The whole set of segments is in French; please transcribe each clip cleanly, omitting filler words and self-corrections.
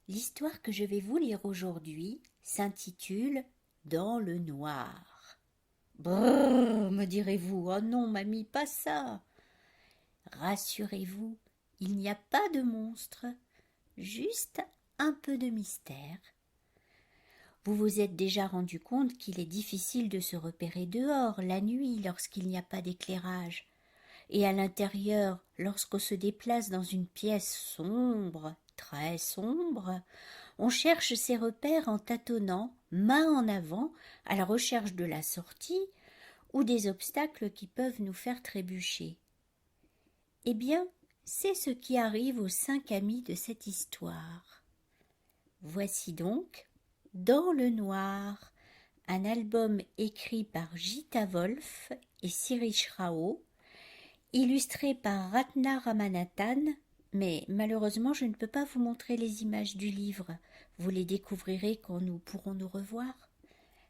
L'histoire que je vais vous lire aujourd'hui s'intitule « Dans le noir ». Brrr, me direz-vous, oh non, mamie, pas ça. Rassurez-vous, il n'y a pas de monstre, juste un peu de mystère. Vous vous êtes déjà rendu compte qu'il est difficile de se repérer dehors, la nuit, lorsqu'il n'y a pas d'éclairage, et à l'intérieur, lorsqu'on se déplace dans une pièce sombre, très sombre, on cherche ses repères en tâtonnant, main en avant, à la recherche de la sortie ou des obstacles qui peuvent nous faire trébucher. Eh bien, c'est ce qui arrive aux 5 amis de cette histoire. Voici donc Dans le noir, un album écrit par Gita Wolf et Sirish Rao, illustré par Ratna Ramanathan, mais malheureusement je ne peux pas vous montrer les images du livre, vous les découvrirez quand nous pourrons nous revoir.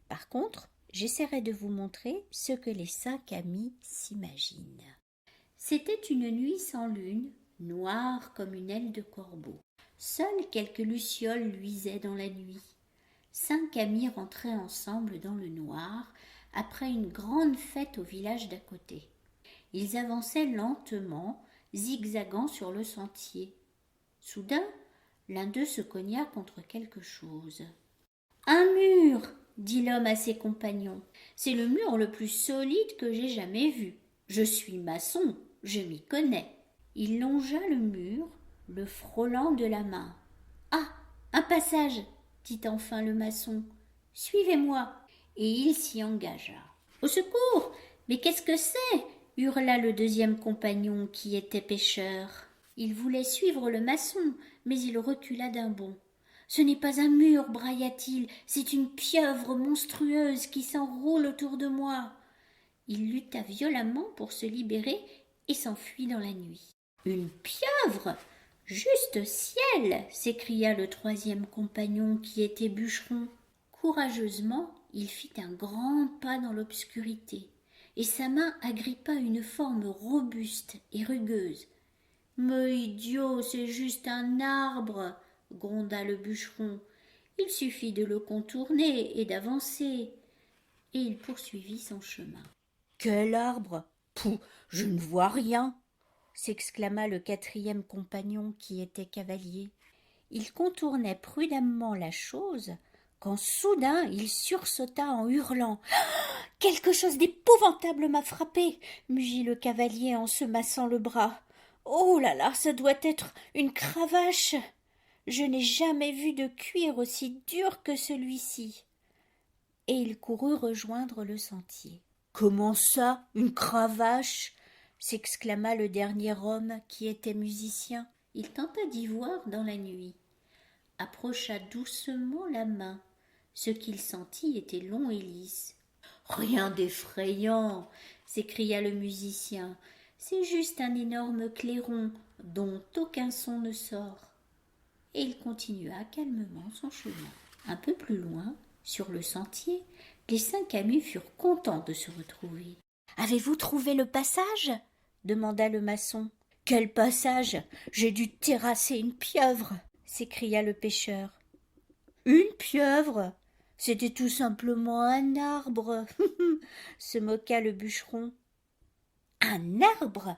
Par contre, j'essaierai de vous montrer ce que les 5 amis s'imaginent. C'était une nuit sans lune, noire comme une aile de corbeau. Seules quelques lucioles luisaient dans la nuit. 5 amis rentraient ensemble dans le noir après une grande fête au village d'à côté. Ils avançaient lentement, zigzagant sur le sentier. Soudain, l'un d'eux se cogna contre quelque chose. « Un mur !» dit l'homme à ses compagnons. « C'est le mur le plus solide que j'ai jamais vu. Je suis maçon, je m'y connais. » Il longea le mur, le frôlant de la main. « Ah, un passage !» dit enfin le maçon. « Suivez-moi !» Et il s'y engagea. « Au secours ! Mais qu'est-ce que c'est ?» hurla le deuxième compagnon qui était pêcheur. Il voulait suivre le maçon, mais il recula d'un bond. « Ce n'est pas un mur, brailla-t-il, c'est une pieuvre monstrueuse qui s'enroule autour de moi. » Il lutta violemment pour se libérer et s'enfuit dans la nuit. « Une pieuvre ? Juste ciel !» s'écria le troisième compagnon qui était bûcheron. Courageusement, il fit un grand pas dans l'obscurité, et sa main agrippa une forme robuste et rugueuse. « Mais idiot, c'est juste un arbre !» gronda le bûcheron. « Il suffit de le contourner et d'avancer. » Et il poursuivit son chemin. « Quel arbre ? Pouh, je ne vois rien !» s'exclama le quatrième compagnon qui était cavalier. Il contournait prudemment la chose quand soudain il sursauta en hurlant. « Quelque chose d'épouvantable m'a frappé !» mugit le cavalier en se massant le bras. « Oh là là, ça doit être une cravache ! Je n'ai jamais vu de cuir aussi dur que celui-ci. » Et il courut rejoindre le sentier. « Comment ça, une cravache ?» s'exclama le dernier homme qui était musicien. Il tenta d'y voir dans la nuit, approcha doucement la main. Ce qu'il sentit était long et lisse. « Rien d'effrayant !» s'écria le musicien. « C'est juste un énorme clairon dont aucun son ne sort. » Et il continua calmement son chemin. Un peu plus loin, sur le sentier, les 5 amis furent contents de se retrouver. « Avez-vous trouvé le passage ?» demanda le maçon. « Quel passage ? J'ai dû terrasser une pieuvre !» s'écria le pêcheur. « Une pieuvre ? C'était tout simplement un arbre !» se moqua le bûcheron. « Un arbre ?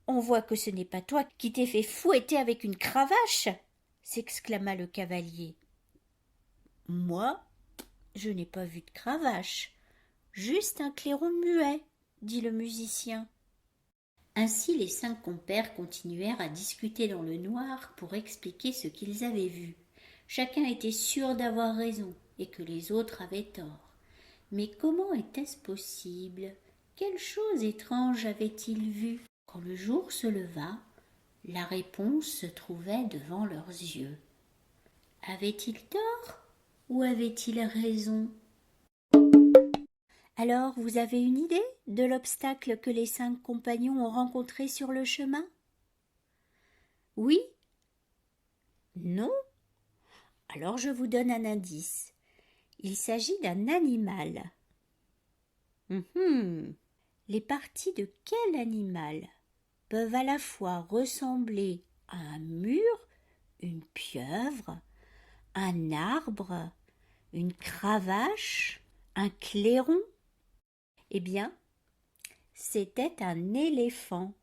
On voit que ce n'est pas toi qui t'es fait fouetter avec une cravache !» s'exclama le cavalier. « Moi, je n'ai pas vu de cravache, juste un clairon muet, » dit le musicien. Ainsi les 5 compères continuèrent à discuter dans le noir pour expliquer ce qu'ils avaient vu. Chacun était sûr d'avoir raison et que les autres avaient tort. Mais comment était-ce possible ? Quelle chose étrange avaient-ils vue ? Quand le jour se leva, la réponse se trouvait devant leurs yeux. Avaient-ils tort ou avaient-ils raison ? Alors, vous avez une idée de l'obstacle que les 5 compagnons ont rencontré sur le chemin ? Oui ? Non ? Alors je vous donne un indice. Il s'agit d'un animal. Les parties de quel animal peuvent à la fois ressembler à un mur, une pieuvre, Un arbre? Une cravache? Un clairon? Eh bien, c'était un éléphant.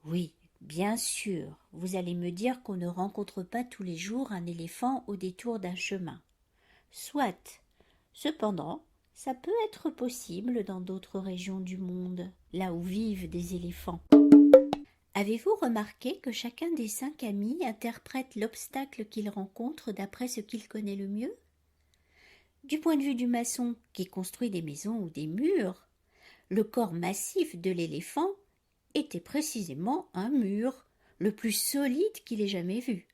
Oui, bien sûr, vous allez me dire qu'on ne rencontre pas tous les jours un éléphant au détour d'un chemin. Soit. Cependant, ça peut être possible dans d'autres régions du monde, là où vivent des éléphants. Avez-vous remarqué que chacun des 5 amis interprète l'obstacle qu'il rencontre d'après ce qu'il connaît le mieux? Du point de vue du maçon qui construit des maisons ou des murs, le corps massif de l'éléphant était précisément un mur, le plus solide qu'il ait jamais vu.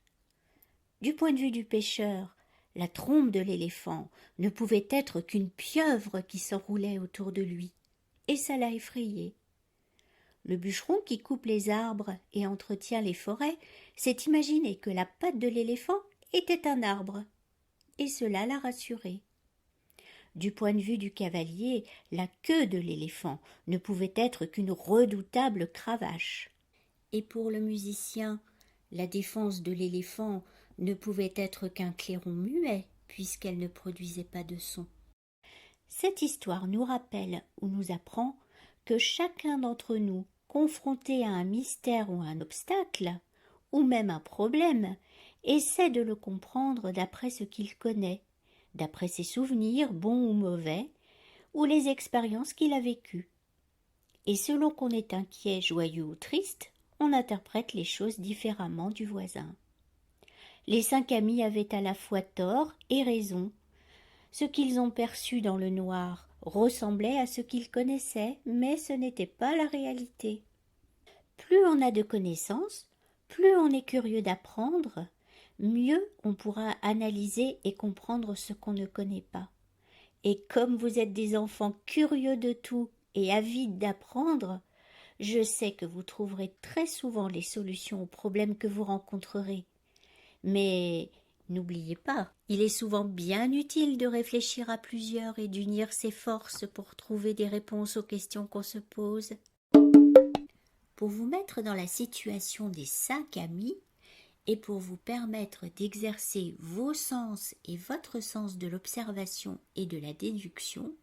Du point de vue du pêcheur, la trompe de l'éléphant ne pouvait être qu'une pieuvre qui s'enroulait autour de lui, et ça l'a effrayé. Le bûcheron qui coupe les arbres et entretient les forêts s'est imaginé que la patte de l'éléphant était un arbre, et cela l'a rassuré. Du point de vue du cavalier, la queue de l'éléphant ne pouvait être qu'une redoutable cravache. Et pour le musicien, la défense de l'éléphant ne pouvait être qu'un clairon muet, puisqu'elle ne produisait pas de son. Cette histoire nous rappelle ou nous apprend que chacun d'entre nous, confronté à un mystère ou un obstacle, ou même un problème, essaie de le comprendre d'après ce qu'il connaît, d'après ses souvenirs, bons ou mauvais, ou les expériences qu'il a vécues. Et selon qu'on est inquiet, joyeux ou triste, on interprète les choses différemment du voisin. Les 5 amis avaient à la fois tort et raison. Ce qu'ils ont perçu dans le noir ressemblait à ce qu'ils connaissaient, mais ce n'était pas la réalité. Plus on a de connaissances, plus on est curieux d'apprendre, mieux on pourra analyser et comprendre ce qu'on ne connaît pas. Et comme vous êtes des enfants curieux de tout et avides d'apprendre, je sais que vous trouverez très souvent les solutions aux problèmes que vous rencontrerez. Mais n'oubliez pas, il est souvent bien utile de réfléchir à plusieurs et d'unir ses forces pour trouver des réponses aux questions qu'on se pose. Pour vous mettre dans la situation des 5 amis et pour vous permettre d'exercer vos sens et votre sens de l'observation et de la déduction,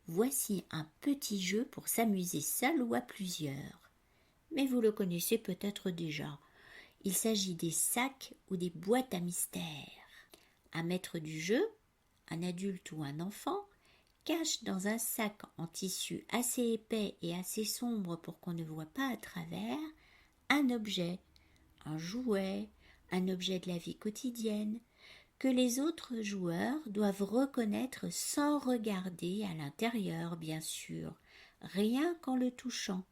voici un petit jeu pour s'amuser seul ou à plusieurs. Mais vous le connaissez peut-être déjà. Il s'agit des sacs ou des boîtes à mystères. Un maître du jeu, un adulte ou un enfant, cache dans un sac en tissu assez épais et assez sombre pour qu'on ne voit pas à travers, un objet, un jouet, un objet de la vie quotidienne, que les autres joueurs doivent reconnaître sans regarder à l'intérieur, bien sûr, rien qu'en le touchant.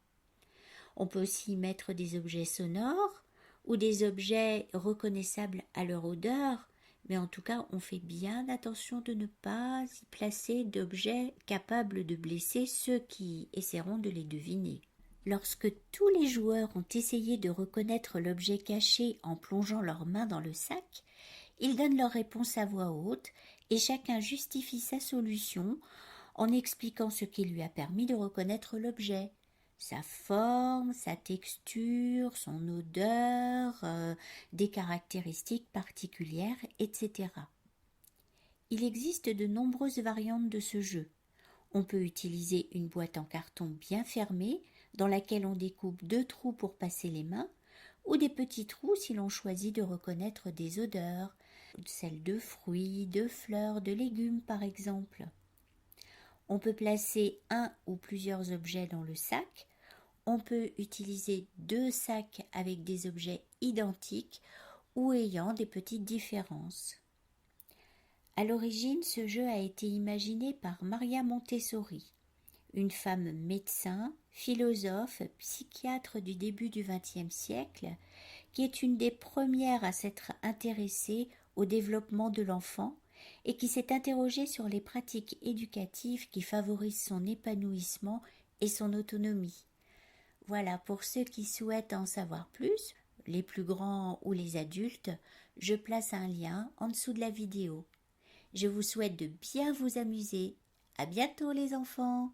On peut aussi y mettre des objets sonores ou des objets reconnaissables à leur odeur, mais en tout cas, on fait bien attention de ne pas y placer d'objets capables de blesser ceux qui essaieront de les deviner. Lorsque tous les joueurs ont essayé de reconnaître l'objet caché en plongeant leurs mains dans le sac, ils donnent leur réponse à voix haute et chacun justifie sa solution en expliquant ce qui lui a permis de reconnaître l'objet. Sa forme, sa texture, son odeur, des caractéristiques particulières, etc. Il existe de nombreuses variantes de ce jeu. On peut utiliser une boîte en carton bien fermée dans laquelle on découpe 2 trous pour passer les mains ou des petits trous si l'on choisit de reconnaître des odeurs, celles de fruits, de fleurs, de légumes par exemple. On peut placer un ou plusieurs objets dans le sac. On peut utiliser 2 sacs avec des objets identiques ou ayant des petites différences. À l'origine, ce jeu a été imaginé par Maria Montessori, une femme médecin, philosophe, psychiatre du début du XXe siècle, qui est une des premières à s'être intéressée au développement de l'enfant et qui s'est interrogée sur les pratiques éducatives qui favorisent son épanouissement et son autonomie. Voilà, pour ceux qui souhaitent en savoir plus, les plus grands ou les adultes, je place un lien en dessous de la vidéo. Je vous souhaite de bien vous amuser. À bientôt les enfants!